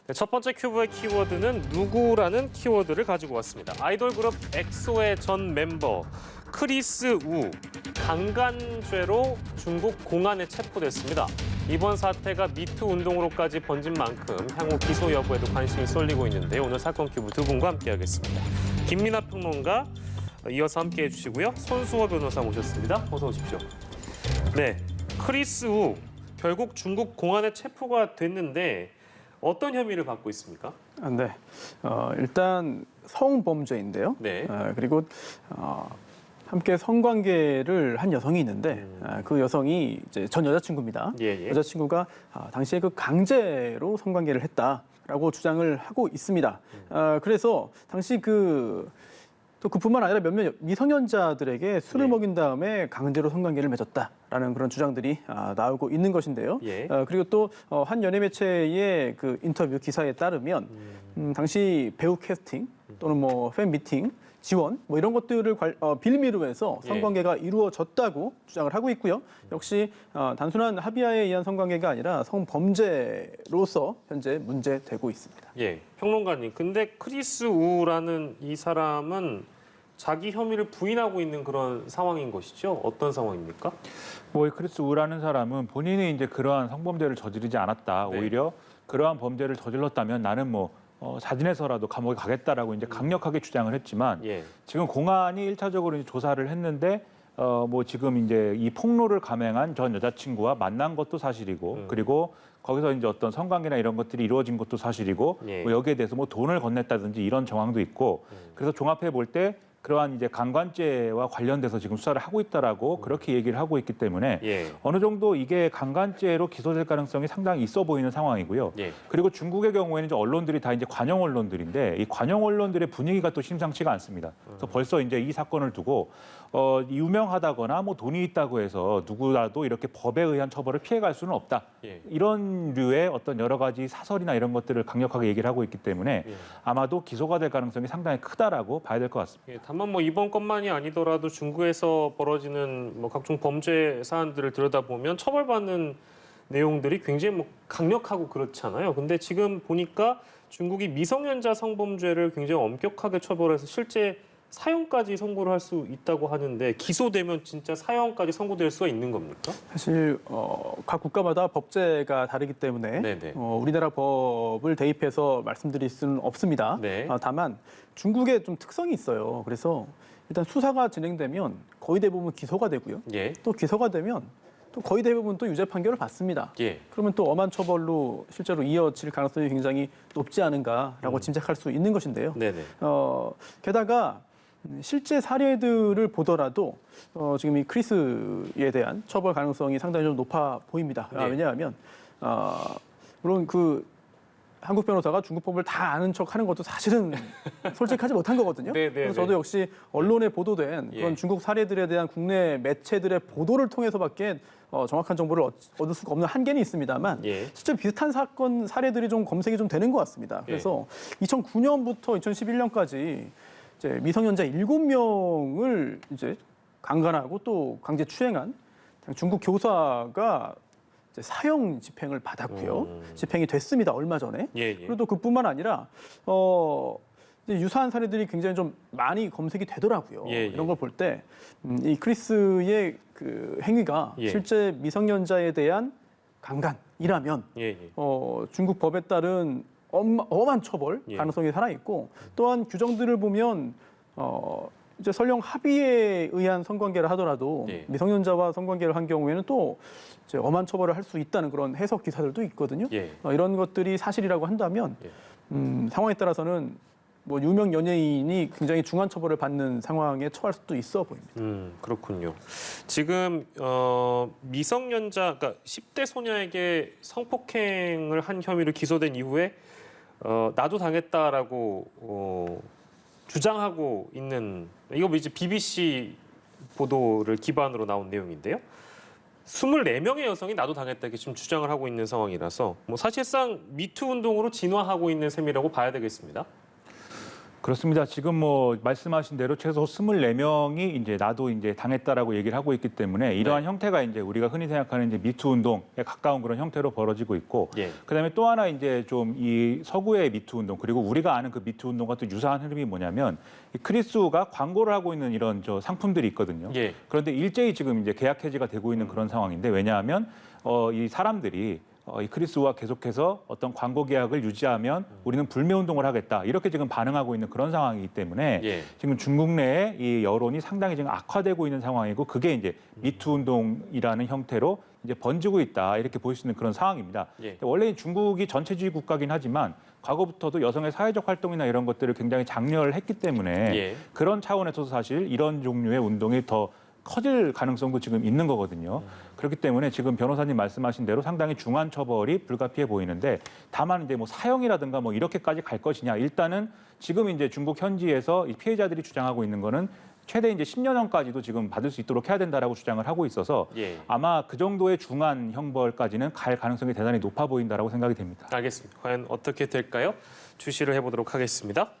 네, 첫 번째 큐브의 키워드는 누구라는 키워드를 가지고 왔습니다. 아이돌 그룹 엑소의 전 멤버 크리스 우, 강간죄로 중국 공안에 체포됐습니다. 이번 사태가 미투 운동으로까지 번진 만큼 향후 기소 여부에도 관심이 쏠리고 있는데요. 오늘 사건 큐브 두 분과 함께하겠습니다. 김민하 평론가 이어서 함께해 주시고요. 손수호 변호사 모셨습니다. 어서 오십시오. 네, 크리스 우 결국 중국 공안에 체포가 됐는데 어떤 혐의를 받고 있습니까? 네, 일단 성범죄인데요. 네. 그리고 함께 성관계를 한 여성이 있는데 그 여성이 이제 전 여자친구입니다. 예. 여자친구가 당시에 그 강제로 성관계를 했다라고 주장을 하고 있습니다. 그래서 당시 또 그뿐만 아니라 몇몇 미성년자들에게 술을 네. 먹인 다음에 강제로 성관계를 맺었다라는 그런 주장들이 나오고 있는 것인데요. 예. 그리고 또 한 연예 매체의 그 인터뷰 기사에 따르면 당시 배우 캐스팅 또는 뭐 팬 미팅 지원 뭐 이런 것들을 빌미로 해서 성관계가 이루어졌다고 주장을 하고 있고요. 역시 단순한 합의하에 의한 성관계가 아니라 성범죄로서 현재 문제되고 있습니다. 예, 평론가님. 근데 크리스 우라는 이 사람은 자기 혐의를 부인하고 있는 그런 상황인 것이죠? 어떤 상황입니까? 뭐 크리스 우라는 사람은 본인이 이제 그러한 성범죄를 저지르지 않았다. 네. 오히려 그러한 범죄를 저질렀다면 나는 뭐 자진해서라도 감옥에 가겠다라고 이제 강력하게 주장을 했지만 예. 지금 공안이 1차적으로 이제 조사를 했는데 뭐 지금 이제 이 폭로를 감행한 전 여자친구와 만난 것도 사실이고 그리고 거기서 이제 어떤 성관계나 이런 것들이 이루어진 것도 사실이고 예. 뭐 여기에 대해서 뭐 돈을 건넸다든지 이런 정황도 있고 그래서 종합해 볼 때 그러한 이제 강간죄와 관련돼서 지금 수사를 하고 있다라고 그렇게 얘기를 하고 있기 때문에 예. 어느 정도 이게 강간죄로 기소될 가능성이 상당히 있어 보이는 상황이고요. 예. 그리고 중국의 경우에는 이제 언론들이 다 이제 관영 언론들인데 이 관영 언론들의 분위기가 또 심상치가 않습니다. 그래서 벌써 이제 이 사건을 두고 유명하다거나 뭐 돈이 있다고 해서 누구라도 이렇게 법에 의한 처벌을 피해갈 수는 없다. 예. 이런 류의 어떤 여러 가지 사설이나 이런 것들을 강력하게 얘기를 하고 있기 때문에 예. 아마도 기소가 될 가능성이 상당히 크다라고 봐야 될 것 같습니다. 예, 다만 뭐 이번 것만이 아니더라도 중국에서 벌어지는 뭐 각종 범죄 사안들을 들여다보면 처벌받는 내용들이 굉장히 뭐 강력하고 그렇잖아요. 근데 지금 보니까 중국이 미성년자 성범죄를 굉장히 엄격하게 처벌해서 실제 사형까지 선고를 할 수 있다고 하는데 기소되면 진짜 사형까지 선고될 수가 있는 겁니까? 사실 각 국가마다 법제가 다르기 때문에 네네. 우리나라 법을 대입해서 말씀드릴 수는 없습니다. 네. 다만 중국에 좀 특성이 있어요. 그래서 일단 수사가 진행되면 거의 대부분 기소가 되고요. 예. 또 기소가 되면 또 거의 대부분 또 유죄 판결을 받습니다. 예. 그러면 또 엄한 처벌로 실제로 이어질 가능성이 굉장히 높지 않은가라고 짐작할 수 있는 것인데요. 네네. 게다가 실제 사례들을 보더라도 지금 이 크리스에 대한 처벌 가능성이 상당히 좀 높아 보입니다. 네. 왜냐하면 물론 한국 변호사가 중국법을 다 아는 척하는 것도 사실은 솔직하지 못한 거거든요. 네, 네, 그래서 네. 저도 역시 언론에 보도된 예. 그런 중국 사례들에 대한 국내 매체들의 보도를 통해서밖에 정확한 정보를 얻을 수가 없는 한계는 있습니다만 예. 실제 비슷한 사건 사례들이 좀 검색이 좀 되는 것 같습니다. 그래서 2009년부터 2011년까지 이제 미성년자 7명을 이제 강간하고 또 강제 추행한 중국 교사가 이제 사형 집행을 받았고요. 집행이 됐습니다. 얼마 전에. 예. 그리고 또 그뿐만 아니라 이제 유사한 사례들이 굉장히 좀 많이 검색이 되더라고요. 예. 이런 걸 볼 때 이 크리스의 그 행위가 예. 실제 미성년자에 대한 강간이라면 예. 중국 법에 따른 엄한 처벌 예. 가능성이 살아 있고 또한 규정들을 보면 이제 설령 합의에 의한 성관계를 하더라도 예. 미성년자와 성관계를 한 경우에는 또 이제 엄한 처벌을 할 수 있다는 그런 해석 기사들도 있거든요. 예. 이런 것들이 사실이라고 한다면 상황에 따라서는 뭐 유명 연예인이 굉장히 중한 처벌을 받는 상황에 처할 수도 있어 보입니다. 그렇군요. 지금 미성년자, 그러니까 10대 소녀에게 성폭행을 한 혐의로 기소된 이후에 나도 당했다라고 주장하고 있는 이거 뭐 이제 BBC 보도를 기반으로 나온 내용인데요. 24명의 여성이 나도 당했다 이렇게 지금 주장을 하고 있는 상황이라서 뭐 사실상 미투 운동으로 진화하고 있는 셈이라고 봐야 되겠습니다. 그렇습니다. 지금 뭐 말씀하신 대로 최소 24명이 이제 나도 이제 당했다라고 얘기를 하고 있기 때문에 이러한 형태가 이제 우리가 흔히 생각하는 이제 미투 운동에 가까운 그런 형태로 벌어지고 있고, 예. 그다음에 또 하나 이제 좀 이 서구의 미투 운동 그리고 우리가 아는 그 미투 운동과 또 유사한 흐름이 뭐냐면 이 크리스우가 광고를 하고 있는 이런 저 상품들이 있거든요. 예. 그런데 일제히 지금 이제 계약 해지가 되고 있는 그런 상황인데, 왜냐하면 이 사람들이 이 크리스우와 계속해서 어떤 광고 계약을 유지하면 우리는 불매 운동을 하겠다, 이렇게 지금 반응하고 있는 그런 상황이기 때문에 예. 지금 중국 내에 이 여론이 상당히 지금 악화되고 있는 상황이고, 그게 이제 미투 운동이라는 형태로 이제 번지고 있다, 이렇게 볼 수 있는 그런 상황입니다. 예. 원래 중국이 전체주의 국가긴 하지만 과거부터도 여성의 사회적 활동이나 이런 것들을 굉장히 장려를 했기 때문에 예. 그런 차원에서 사실 이런 종류의 운동이 더 커질 가능성도 지금 있는 거거든요. 그렇기 때문에 지금 변호사님 말씀하신 대로 상당히 중한 처벌이 불가피해 보이는데, 다만 이제 뭐 사형이라든가 뭐 이렇게까지 갈 것이냐, 일단은 지금 이제 중국 현지에서 이 피해자들이 주장하고 있는 거는 최대 이제 10년형까지도 지금 받을 수 있도록 해야 된다라고 주장을 하고 있어서 예. 아마 그 정도의 중한 형벌까지는 갈 가능성이 대단히 높아 보인다라고 생각이 됩니다. 알겠습니다. 과연 어떻게 될까요? 주시를 해보도록 하겠습니다.